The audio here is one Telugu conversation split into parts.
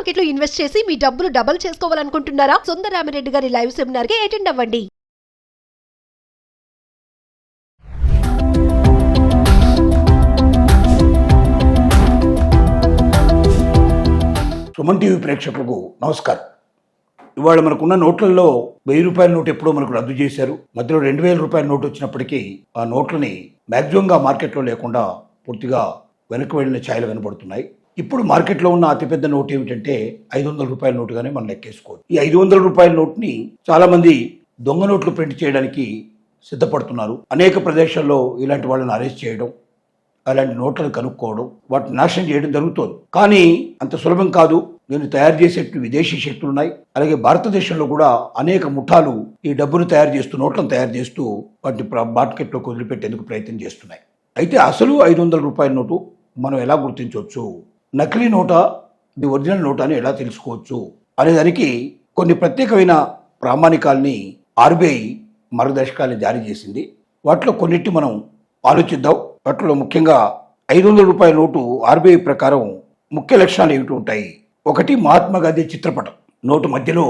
మార్కెట్ లో ఇన్వెస్ట్ చేసి మీ డబ్బులు డబుల్ చేసుకోవాలనుకుంటున్నారా? సుందరరామిరెడ్డి గారి లైవ్ సెమినార్ కి అటెండ్ అవ్వండి. సుమన్ టీవీ ప్రేక్షకులకు నమస్కారం. ఇవాళ మనకున్న నోట్లలో 1000 రూపాయల నోటు ఎప్పుడో మనకు రద్దు చేశారు. మధ్యలో 2000 రూపాయల నోటు వచ్చినప్పటికీ ఆ నోట్లని మ్యాక్సిమంగా మార్కెట్లో లేకుండా పూర్తిగా వెనక్కి వెళ్ళిన ఛాయలు కనబడుతున్నాయి. ఇప్పుడు మార్కెట్లో ఉన్న అతిపెద్ద నోటు ఏమిటంటే 500 రూపాయల నోటుగానే మనం లెక్కేసుకోవచ్చు. ఈ 500 రూపాయల నోట్ని చాలా మంది దొంగ నోట్లు ప్రింట్ చేయడానికి సిద్ధపడుతున్నారు. అనేక ప్రదేశాల్లో ఇలాంటి వాళ్ళని అరెస్ట్ చేయడం, అలాంటి నోట్లను కనుక్కోవడం, వాటిని నాశనం చేయడం జరుగుతోంది. కానీ అంత సులభం కాదు. దీన్ని తయారు చేసేట్టు విదేశీ శక్తులు ఉన్నాయి. అలాగే భారతదేశంలో కూడా అనేక ముఠాలు ఈ డబ్బును తయారు చేస్తూ, నోట్లను తయారు చేస్తూ వాటిని మార్కెట్లోకి వదిలిపెట్టేందుకు ప్రయత్నం చేస్తున్నాయి. అయితే అసలు 500 రూపాయల నోటు మనం ఎలా గుర్తించవచ్చు, నకిలీ నోటా ఇది ఒరిజినల్ నోటా అని ఎలా తెలుసుకోవచ్చు అనేదానికి కొన్ని ప్రత్యేకమైన ప్రామాణికాల్ని ఆర్బీఐ మార్గదర్శకాలను జారీ చేసింది. వాటిలో కొన్నిటి మనం ఆలోచిద్దాం. వాటిలో ముఖ్యంగా 500 రూపాయల నోటు ఆర్బీఐ ప్రకారం ముఖ్య లక్షణాలు ఏమిటి ఉంటాయి. ఒకటి, మహాత్మా గాంధీ చిత్రపటం. నోటు మధ్యలో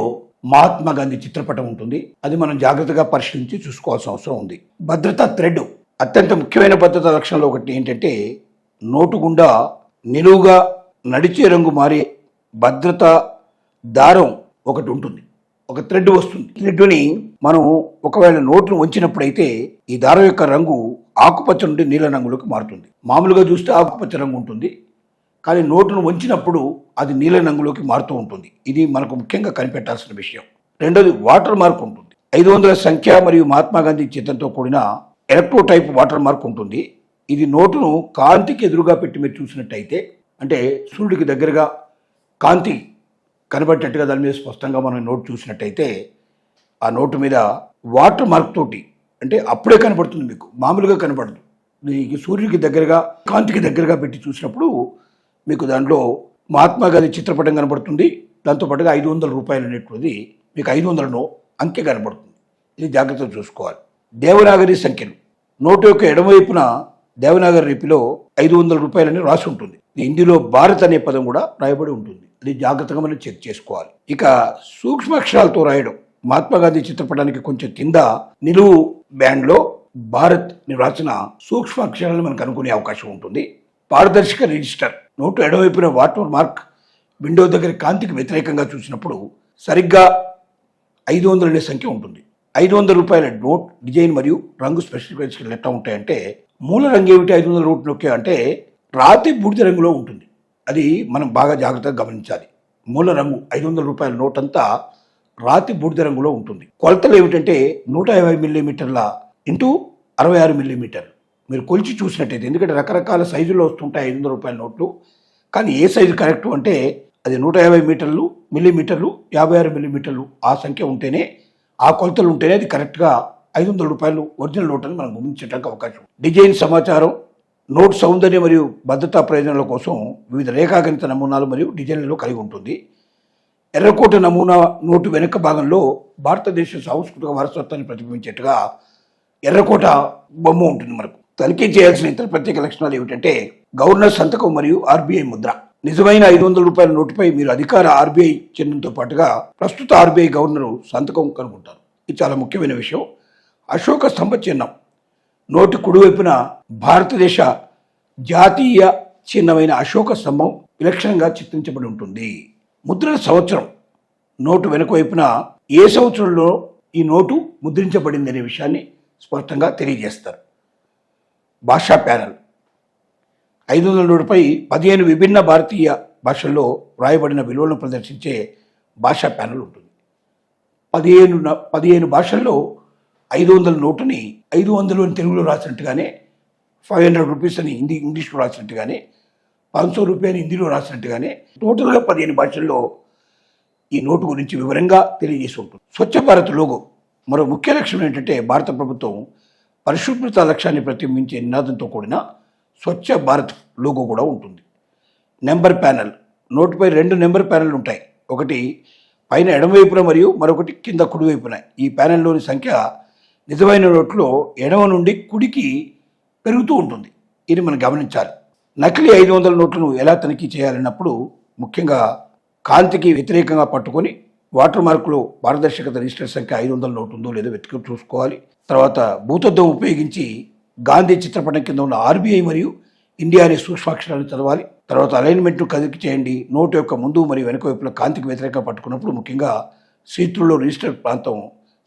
మహాత్మా గాంధీ చిత్రపటం ఉంటుంది. అది మనం జాగ్రత్తగా పరిశీలించి చూసుకోవాల్సిన అవసరం ఉంది. భద్రతా థ్రెడ్, అత్యంత ముఖ్యమైన భద్రతా లక్షణాలు ఒకటి ఏంటంటే నోటు గుండా నిలువుగా నడిచే రంగు మారే భద్రతా దారం ఒకటి ఉంటుంది. ఒక థ్రెడ్ వస్తుంది. థ్రెడ్ని మనం ఒకవేళ నోట్ను వంచినప్పుడైతే ఈ దారం యొక్క రంగు ఆకుపచ్చ నుండి నీల రంగులోకి మారుతుంది. మామూలుగా చూస్తే ఆకుపచ్చ రంగు ఉంటుంది, కానీ నోటును వంచినప్పుడు అది నీల రంగులోకి మారుతూ ఉంటుంది. ఇది మనకు ముఖ్యంగా కనిపెట్టాల్సిన విషయం. రెండోది, వాటర్ మార్క్ ఉంటుంది. 500 సంఖ్య మరియు మహాత్మా గాంధీ చిత్రంతో కూడిన ఎలక్ట్రో టైప్ వాటర్ మార్క్ ఉంటుంది. ఇది నోటును కాంతికి ఎదురుగా పెట్టి మీరు చూసినట్టయితే, అంటే సూర్యుడికి దగ్గరగా కాంతి కనబడేటట్టుగా దాని మీద స్పష్టంగా మనం నోటు చూసినట్టయితే ఆ నోటు మీద వాటర్ మార్క్ తోటి, అంటే అప్పుడే కనబడుతుంది, మీకు మామూలుగా కనబడదు. మీకు సూర్యుడికి దగ్గరగా, కాంతికి దగ్గరగా పెట్టి చూసినప్పుడు మీకు దాంట్లో మహాత్మా గాంధీ చిత్రపటం కనబడుతుంది. దాంతోపాటుగా 500 రూపాయలు అనేటువంటిది మీకు 500 అంకె కనబడుతుంది. ఇది జాగ్రత్తగా చూసుకోవాలి. దేవనాగరి సంఖ్యలు, నోటు యొక్క ఎడమవైపున దేవనాగరి లిపిలో 500 రూపాయలని రాసి ఉంటుంది. హిందీలో భారత్ అనే పదం కూడా రాయబడి ఉంటుంది. అది జాగ్రత్తగా మనం చెక్ చేసుకోవాలి. ఇక సూక్ష్మాక్షరాలతో రాయడం, మహాత్మా గాంధీ చిత్రపటానికి కొంచెం కింద నిలువు బ్యాండ్లో భారత్ ని రాసిన సూక్ష్మాక్షరాలను మనకు అనుకునే అవకాశం ఉంటుంది. పారదర్శక రిజిస్టర్, నోటు ఎడమవైపున వాటర్ మార్క్ విండో దగ్గర కాంతికి వ్యతిరేకంగా చూసినప్పుడు సరిగ్గా 500 అనే సంఖ్య ఉంటుంది. 500 రూపాయల నోట్ డిజైన్ మరియు రంగు స్పెసిఫికేషన్లు ఎట్లా ఉంటాయంటే, మూల రంగు ఏమిటి 500 నోట్లోకి అంటే రాతి బూడిద రంగులో ఉంటుంది. అది మనం బాగా జాగ్రత్తగా గమనించాలి. మూల రంగు 500 రూపాయల నోట్ అంతా రాతి బూడిద రంగులో ఉంటుంది. కొలతలు ఏమిటంటే 150 మిల్లీమీటర్ల ఇంటూ 66 మిల్లీమీటర్లు. మీరు కొలిచి చూసినట్టయితే, ఎందుకంటే రకరకాల సైజుల్లో వస్తుంటాయి 500 రూపాయల నోట్లు, కానీ ఏ సైజు కరెక్ట్ అంటే అది 150 మిల్లీమీటర్లు 56 మిల్లీమీటర్లు ఆ సంఖ్య ఉంటేనే, ఆ కొలతలు ఉంటేనే అది కరెక్ట్గా 500 రూపాయలు ఒరిజినల్ నోట్ అని మనం గమనించడానికి అవకాశం. డిజైన్, సమాచారం, నోట్ సౌందర్యం మరియు భద్రతా ప్రయోజనాల కోసం వివిధ రేఖాగణిత నమూనాలు మరియు డిజైన్లలో కలిగి ఉంటుంది. ఎర్రకోట నమూనా నోటు వెనుక భాగంలో భారతదేశ సాంస్కృతిక వారసత్వాన్ని ప్రతిబింబించేట్టుగా ఎర్రకోట బొమ్మ ఉంటుంది. మనకు తనిఖీ చేయాల్సిన ఇతర ప్రత్యేక లక్షణాలు ఏమిటంటే గవర్నర్ సంతకం మరియు ఆర్బీఐ ముద్ర. నిజమైన 500 రూపాయల నోటుపై మీరు అధికార ఆర్బీఐ చిహ్నంతో పాటుగా ప్రస్తుత ఆర్బీఐ గవర్నరు సంతకం కనుగొంటారు. ఇది చాలా ముఖ్యమైన విషయం. అశోక స్తంభ చిహ్నం, నోటు కుడివైపున భారతదేశ జాతీయ చిహ్నమైన అశోక స్తంభం విలక్షణంగా చిత్రించబడి ఉంటుంది. ముద్రణ సంవత్సరం, నోటు వెనుక వైపున ఏ సంవత్సరంలో ఈ నోటు ముద్రించబడింది అనే విషయాన్ని స్పష్టంగా తెలియజేస్తారు. భాషా ప్యానెల్, 500 నోటుపై 15 విభిన్న భారతీయ భాషల్లో వ్రాయబడిన విలువలను ప్రదర్శించే భాషా ప్యానెల్ ఉంటుంది. 15 భాషల్లో 500 నోటుని 500 అని తెలుగులో రాసినట్టుగానే, 500 రూపీస్ అని ఇంగ్లీష్లో రాసినట్టుగానే, 500 రూపాయలు హిందీలో రాసినట్టుగానే టోటల్గా 15 భాషల్లో ఈ నోటు గురించి వివరంగా తెలియజేసి ఉంటుంది. స్వచ్ఛ భారత్ లోగో, మరో ముఖ్య లక్ష్యం ఏంటంటే భారత ప్రభుత్వం పరిశుభ్రత లక్ష్యాన్ని ప్రతిబింబించే నినాదంతో కూడిన స్వచ్ఛ భారత్ లోగో కూడా ఉంటుంది. నెంబర్ ప్యానెల్, నోటుపై 2 నెంబర్ ప్యానెల్ ఉంటాయి. ఒకటి పైన ఎడమవైపున మరియు మరొకటి కింద కుడివైపున. ఈ ప్యానెల్లోని సంఖ్య నిజమైన నోట్లో ఎడమ నుండి కుడికి పెరుగుతూ ఉంటుంది. ఇది మనం గమనించాలి. నకిలీ 500 నోట్లను ఎలా తనిఖీ చేయాలన్నప్పుడు ముఖ్యంగా కాంతికి వ్యతిరేకంగా పట్టుకొని వాటర్ మార్కులు పారదర్శకత రిజిస్టర్ సంఖ్య 500 నోటు ఉందో లేదో వెతికి చూసుకోవాలి. తర్వాత భూతద్దం ఉపయోగించి గాంధీ చిత్రపటం కింద ఉన్న ఆర్బీఐ మరియు ఇండియా అనే సూక్ష్మాక్షరాలను చదవాలి. తర్వాత అలైన్మెంట్ను కదిలికి చేయండి. నోటు యొక్క ముందు మరియు వెనుక వైపుల కాంతికి వ్యతిరేకంగా పట్టుకున్నప్పుడు ముఖ్యంగా సీతుల్లో రిజిస్టర్ ప్రాంతం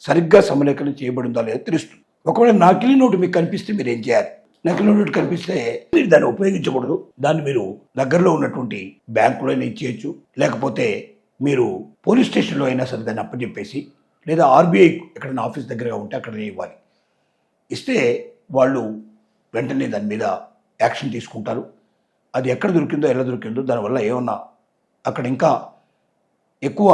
సరిగ్గా సమలేఖనం చేయబడిందా లేదా తెలుస్తుంది. ఒకవేళ నకిలీ నోటు మీకు కనిపిస్తే మీరు ఏం చేయాలి? నకిలీ నోటు కనిపిస్తే మీరు దాన్ని ఉపయోగించకూడదు. దాన్ని మీరు దగ్గరలో ఉన్నటువంటి బ్యాంకులో అయినా ఇచ్చేయచ్చు, లేకపోతే మీరు పోలీస్ స్టేషన్లో అయినా సరే దాన్ని అప్పచెప్పేసి, లేదా ఆర్బీఐ ఎక్కడైనా ఆఫీస్ దగ్గరగా ఉంటే అక్కడనే ఇవ్వాలి. ఇస్తే వాళ్ళు వెంటనే దాని మీద యాక్షన్ తీసుకుంటారు. అది ఎక్కడ దొరికిందో ఎలా దొరికిందో దానివల్ల ఏమన్నా అక్కడ ఇంకా ఎక్కువ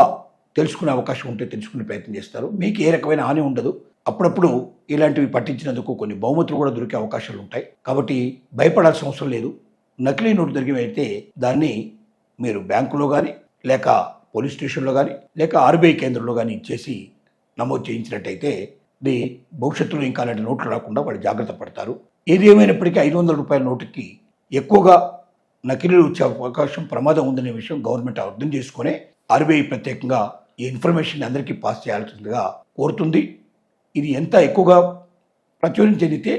తెలుసుకునే అవకాశం ఉంటే తెలుసుకునే ప్రయత్నం చేస్తారు. మీకు ఏ రకమైన హాని ఉండదు. అప్పుడప్పుడు ఇలాంటివి పట్టించినందుకు కొన్ని బహుమతులు కూడా దొరికే అవకాశాలు ఉంటాయి. కాబట్టి భయపడాల్సిన అవసరం లేదు. నకిలీ నోటు దొరికినైతే దాన్ని మీరు బ్యాంకులో కానీ, లేక పోలీస్ స్టేషన్లో కానీ, లేక ఆర్బీఐ కేంద్రంలో కానీ ఇచ్చేసి నమోదు చేయించినట్టయితే ఇది భవిష్యత్తులో ఇంకా అలాంటి నోట్లు రాకుండా వాళ్ళు జాగ్రత్త పడతారు. ఏది ఏమైనప్పటికీ 500 రూపాయల నోటుకి ఎక్కువగా నకిలీలు వచ్చే అవకాశం ప్రమాదం ఉందనే విషయం గవర్నమెంట్ అర్థం చేసుకునే ఆర్బీఐ ప్రత్యేకంగా ఈ ఇన్ఫర్మేషన్ అందరికీ పాస్ చేయాల్సిందిగా కోరుతుంది. ఇది ఎంత ఎక్కువగా ప్రచురణ చెందితే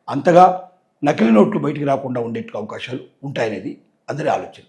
అంతగా నకిలీ నోట్లు బయటికి రాకుండా ఉండే అవకాశాలు ఉంటాయనేది అందరి ఆలోచన.